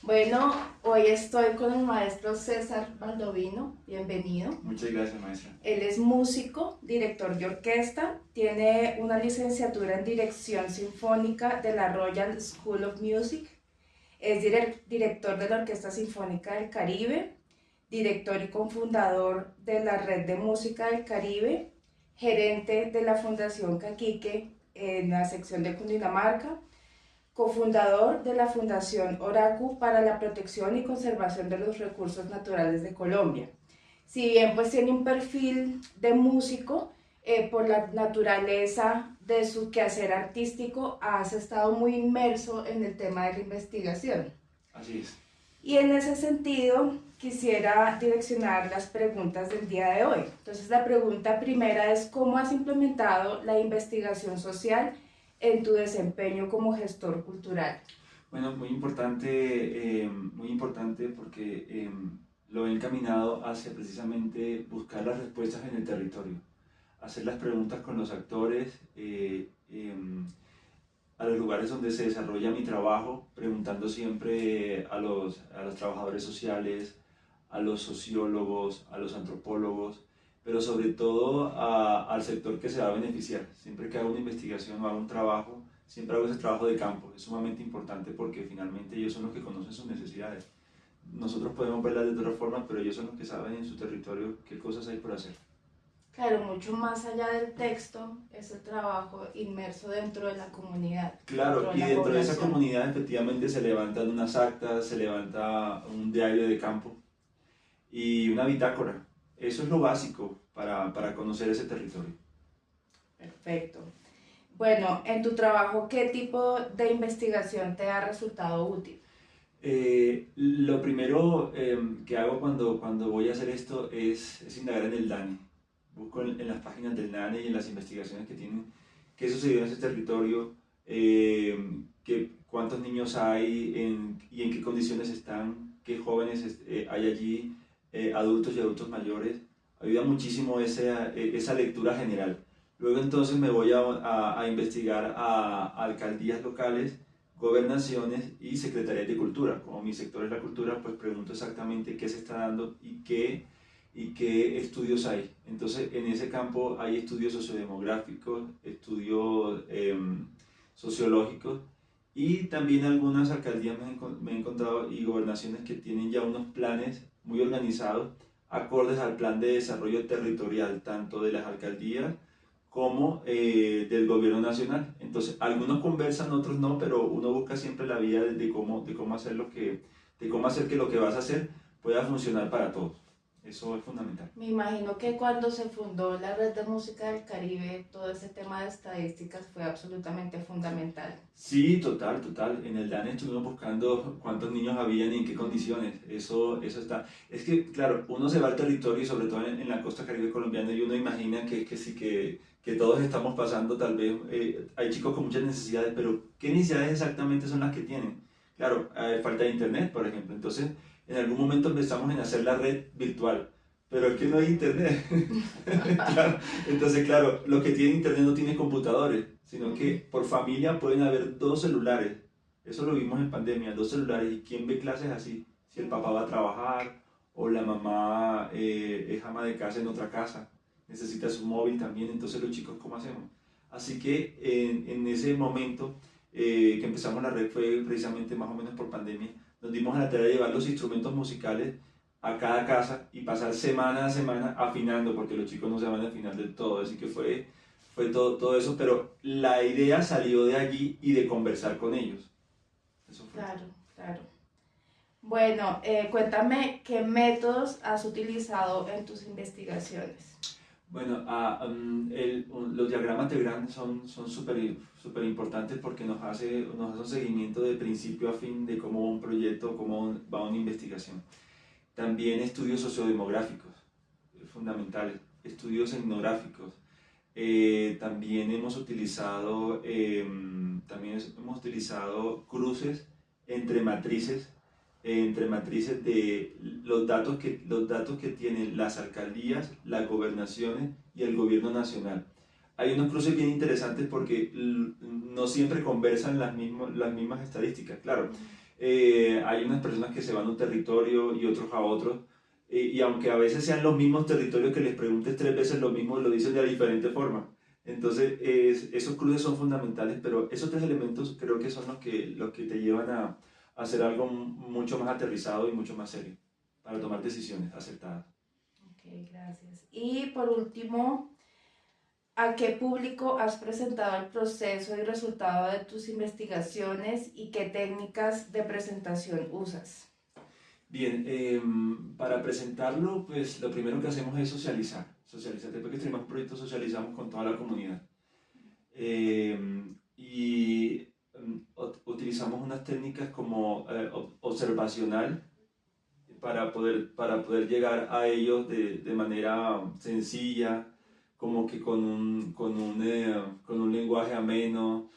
Bueno, hoy estoy con el maestro César Baldovino, bienvenido. Muchas gracias, maestra. Él es músico, director de orquesta, tiene una licenciatura en dirección sinfónica de la Royal School of Music, es director de la Orquesta Sinfónica del Caribe, director y cofundador de la Red de Música del Caribe, gerente de la Fundación Caquique en la sección de Cundinamarca, cofundador de la Fundación Oracu para la protección y conservación de los recursos naturales de Colombia. Si bien pues tiene un perfil de músico, por la naturaleza de su quehacer artístico, has estado muy inmerso en el tema de la investigación. Así es. Y en ese sentido, quisiera direccionar las preguntas del día de hoy. Entonces, la pregunta primera es: ¿cómo has implementado la investigación social en tu desempeño como gestor cultural? Bueno, muy importante porque lo he encaminado hacia precisamente buscar las respuestas en el territorio, hacer las preguntas con los actores, a los lugares donde se desarrolla mi trabajo, preguntando siempre a los trabajadores sociales, a los sociólogos, a los antropólogos, pero sobre todo al sector que se va a beneficiar. Siempre que hago una investigación o hago un trabajo, siempre hago ese trabajo de campo. Es sumamente importante porque finalmente ellos son los que conocen sus necesidades. Nosotros podemos verlas de otra forma, pero ellos son los que saben en su territorio qué cosas hay por hacer. Claro, mucho más allá del texto, es el trabajo inmerso dentro de la comunidad, Claro, dentro de y la dentro de esa población. comunidad efectivamente se levantan unas actas, se levanta un diario de campo y una bitácora. Eso es lo básico para conocer ese territorio. Perfecto. Bueno, en tu trabajo, ¿qué tipo de investigación te ha resultado útil? Lo primero que hago cuando voy a hacer esto es indagar en el DANE. Busco en las páginas del DANE y en las investigaciones que tienen qué sucedió en ese territorio, cuántos niños hay y en qué condiciones están, qué jóvenes hay allí, adultos y adultos mayores. Ayuda muchísimo esa lectura general. Luego entonces me voy a investigar a alcaldías locales, gobernaciones y secretarías de cultura. Como mi sector es la cultura, pues pregunto exactamente qué se está dando y qué estudios hay. Entonces, en ese campo hay estudios sociodemográficos, estudios sociológicos y también algunas alcaldías me he encontrado y gobernaciones que tienen ya unos planes muy organizados acordes al plan de desarrollo territorial, tanto de las alcaldías como del gobierno nacional. Entonces, algunos conversan, otros no, pero uno busca siempre la vía de cómo hacer de cómo hacer que lo que vas a hacer pueda funcionar para todos. Eso es fundamental. Me imagino que cuando se fundó la Red de Música del Caribe, todo ese tema de estadísticas fue absolutamente fundamental. Sí, total, total. En el DANE estuvimos buscando cuántos niños habían y en qué condiciones. Eso está. Es que, claro, uno se va al territorio y sobre todo en la costa caribe colombiana y uno imagina que sí, que todos estamos pasando, tal vez hay chicos con muchas necesidades, pero ¿qué necesidades exactamente son las que tienen? Claro, falta de internet, por ejemplo. Entonces, en algún momento empezamos en hacer la red virtual, pero es que no hay internet. Claro, entonces, claro, los que tienen internet no tienen computadores, sino que por familia pueden haber dos celulares. Eso lo vimos en pandemia, dos celulares. ¿Y quién ve clases así? Si el papá va a trabajar o la mamá es ama de casa en otra casa, necesita su móvil también, entonces los chicos, ¿cómo hacemos? Así que en ese momento que empezamos la red fue precisamente más o menos por pandemia, nos dimos a la tarea de llevar los instrumentos musicales a cada casa y pasar semana a semana afinando, porque los chicos no se van a afinar del todo, así que fue todo eso, pero la idea salió de allí y de conversar con ellos. Eso fue. Claro, claro. Bueno, cuéntame qué métodos has utilizado en tus investigaciones. Bueno, los diagramas de Grant son súper importantes porque nos hace un seguimiento de principio a fin de cómo va un proyecto, cómo va una investigación. También estudios sociodemográficos, fundamentales, estudios etnográficos. También hemos utilizado cruces entre matrices, de los datos que tienen las alcaldías, las gobernaciones y el gobierno nacional. Hay unos cruces bien interesantes porque no siempre conversan las mismas estadísticas. Claro, hay unas personas que se van a un territorio y otros a otro, y aunque a veces sean los mismos territorios que les preguntes 3 veces lo mismo, lo dicen de diferente forma. Entonces, esos cruces son fundamentales, pero esos 3 elementos creo que son los que te llevan a hacer algo mucho más aterrizado y mucho más serio, para tomar decisiones acertadas. Ok, gracias. Y por último, ¿a qué público has presentado el proceso y resultado de tus investigaciones y qué técnicas de presentación usas? Bien, para presentarlo, pues lo primero que hacemos es socializar. Socializar. Después que tenemos un proyecto, socializamos con toda la comunidad. Y utilizamos unas técnicas como observacional para poder llegar a ellos de manera sencilla, como que con un lenguaje ameno.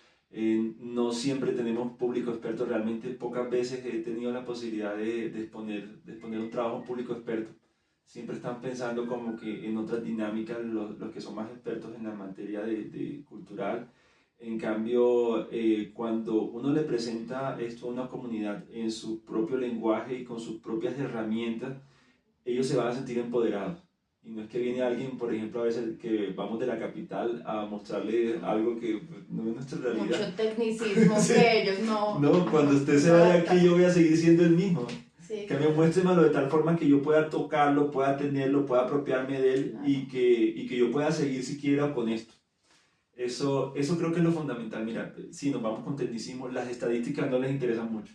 No siempre tenemos público experto, realmente pocas veces he tenido la posibilidad de exponer un trabajo a un público experto. Siempre están pensando como que en otras dinámicas los que son más expertos en la materia de cultural. En cambio, cuando uno le presenta esto a una comunidad en su propio lenguaje y con sus propias herramientas, ellos se van a sentir empoderados. Y no es que viene alguien, por ejemplo, a veces que vamos de la capital a mostrarle algo que pues, no es nuestra realidad. Mucho tecnicismo Sí. que ellos no... No, cuando usted se no vaya adaptan. aquí, yo voy a seguir siendo el mismo. Sí, Que me muéstremelo de tal forma que yo pueda tocarlo, pueda tenerlo, pueda apropiarme de él claro. y que yo pueda seguir siquiera con esto. Eso creo que es lo fundamental. Mira, si nos vamos con tecnicismo, las estadísticas no les interesan mucho.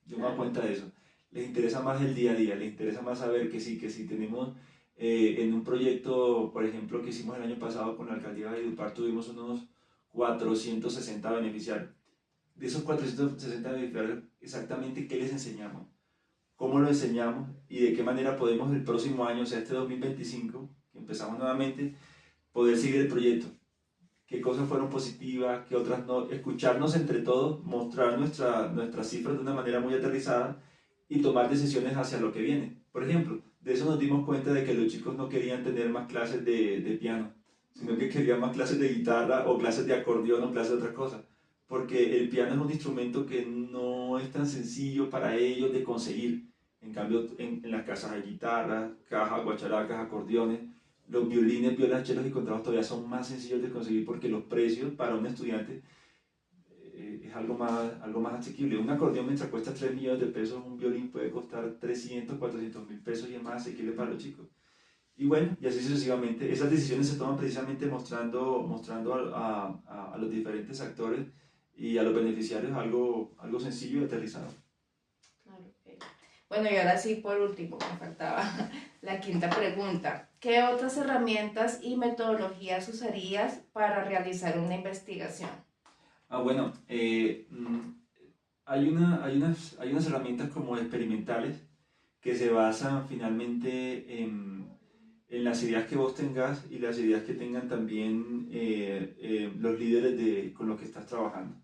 Yo me doy Claro. cuenta de eso. Les interesa más el día a día, les interesa más saber que sí tenemos en un proyecto, por ejemplo, que hicimos el año pasado con la alcaldía de Valledupar, tuvimos unos 460 beneficiarios. De esos 460 beneficiarios, exactamente qué les enseñamos, cómo lo enseñamos y de qué manera podemos el próximo año, o sea, este 2025, que empezamos nuevamente, poder seguir el proyecto. Qué cosas fueron positivas, qué otras no, escucharnos entre todos, mostrar nuestras cifras de una manera muy aterrizada y tomar decisiones hacia lo que viene. Por ejemplo, de eso nos dimos cuenta de que los chicos no querían tener más clases de piano, sino que querían más clases de guitarra o clases de acordeón o clases de otras cosas. Porque el piano es un instrumento que no es tan sencillo para ellos de conseguir. En cambio, en las casas hay guitarras, cajas, guacharacas, acordeones. Los violines, violonchelos y contrabajos todavía son más sencillos de conseguir porque los precios para un estudiante es algo más asequible. Un acordeón mientras cuesta 3 millones de pesos, un violín puede costar 300, 400 mil pesos y es más asequible para los chicos. Y bueno, y así sucesivamente. Esas decisiones se toman precisamente mostrando a los diferentes actores y a los beneficiarios algo sencillo y aterrizado. Claro, ok. Bueno, y ahora sí, por último, me faltaba la quinta pregunta. ¿Qué otras herramientas y metodologías usarías para realizar una investigación? Bueno, hay unas herramientas como experimentales que se basan finalmente en las ideas que vos tengas y las ideas que tengan también los líderes con los que estás trabajando.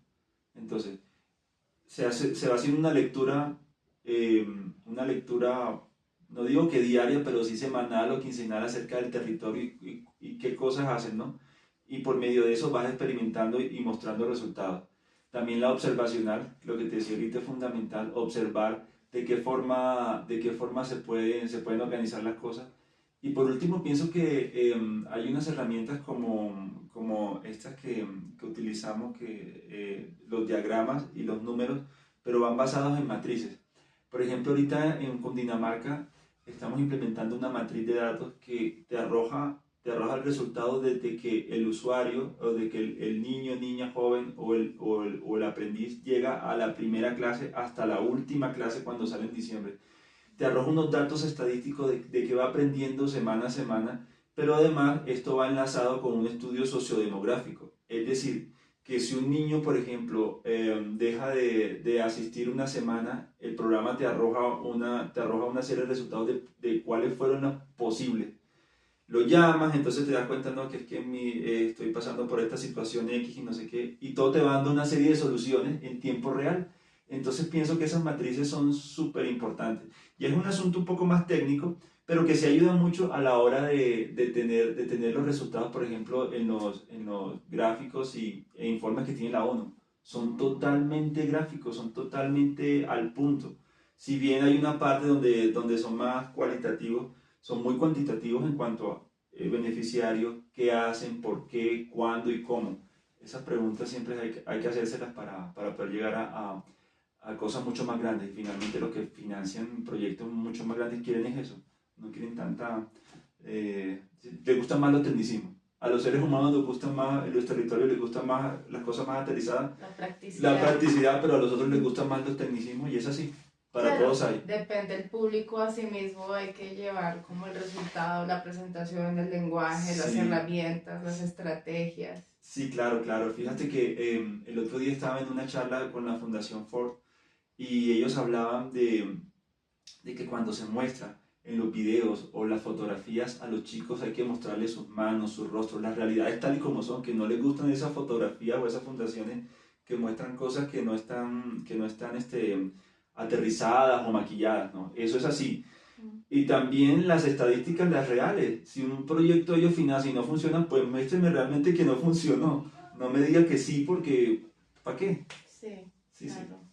Entonces, se va haciendo una lectura, no digo que diaria, pero sí semanal o quincenal acerca del territorio y qué cosas hacen, ¿no? Y por medio de eso vas experimentando y mostrando resultados. También la observacional, lo que te decía ahorita es fundamental, observar de qué forma se pueden organizar las cosas. Y por último, pienso que hay unas herramientas como estas que utilizamos, los diagramas y los números, pero van basados en matrices. Por ejemplo, ahorita en Cundinamarca estamos implementando una matriz de datos que te arroja el resultado desde que el usuario o de que el niño, niña, joven o el aprendiz llega a la primera clase hasta la última clase cuando sale en diciembre. Te arroja unos datos estadísticos de que va aprendiendo semana a semana, pero además esto va enlazado con un estudio sociodemográfico. Es decir, que si un niño, por ejemplo, deja de asistir una semana, el programa te arroja una serie de resultados de cuáles fueron los posibles. Lo llamas, entonces te das cuenta, no, que es que estoy pasando por esta situación X y no sé qué, y todo te va dando una serie de soluciones en tiempo real. Entonces pienso que esas matrices son súper importantes. Y es un asunto un poco más técnico, pero que se ayuda mucho a la hora de tener los resultados, por ejemplo, en los gráficos e informes que tiene la ONU. son totalmente gráficos, son totalmente al punto. Si bien hay una parte donde son más cualitativos, son muy cuantitativos en cuanto a beneficiarios, qué hacen, por qué, cuándo y cómo. Esas preguntas siempre hay que hacérselas para poder llegar a cosas mucho más grandes. Y finalmente los que financian proyectos mucho más grandes quieren es eso. No quieren tanta... les gusta más los tecnicismos. A los seres humanos les gustan más, en los territorios les gustan más las cosas más aterrizadas, la practicidad, pero a los otros les gustan más los tecnicismos y es así. Para Claro, todos hay. depende del público, a sí mismo hay que llevar como el resultado, la presentación, el lenguaje, las Sí, herramientas, las estrategias. sí, claro, claro. Fíjate que el otro día estaba en una charla con la Fundación Ford y ellos hablaban de que cuando se muestra en los videos o las fotografías a los chicos hay que mostrarles sus manos, sus rostros, las realidades tal y como son, que no les gustan esas fotografías o esas fundaciones que muestran cosas que no están aterrizadas o maquilladas, ¿no? Eso es así. Y también las estadísticas, las reales. Si un proyecto ellos financian y no funciona, pues muéstrenme realmente que no funcionó. No me diga que sí porque, ¿para qué? Sí, Sí, claro. sí.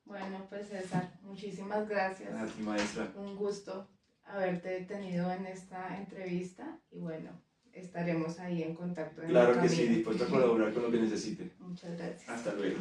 Bueno, pues César, muchísimas gracias. A ti, maestra. Un gusto haberte tenido en esta entrevista y bueno, estaremos ahí en contacto en el Claro que sí, camino. dispuesto a colaborar con lo que necesite. Muchas gracias. Hasta luego.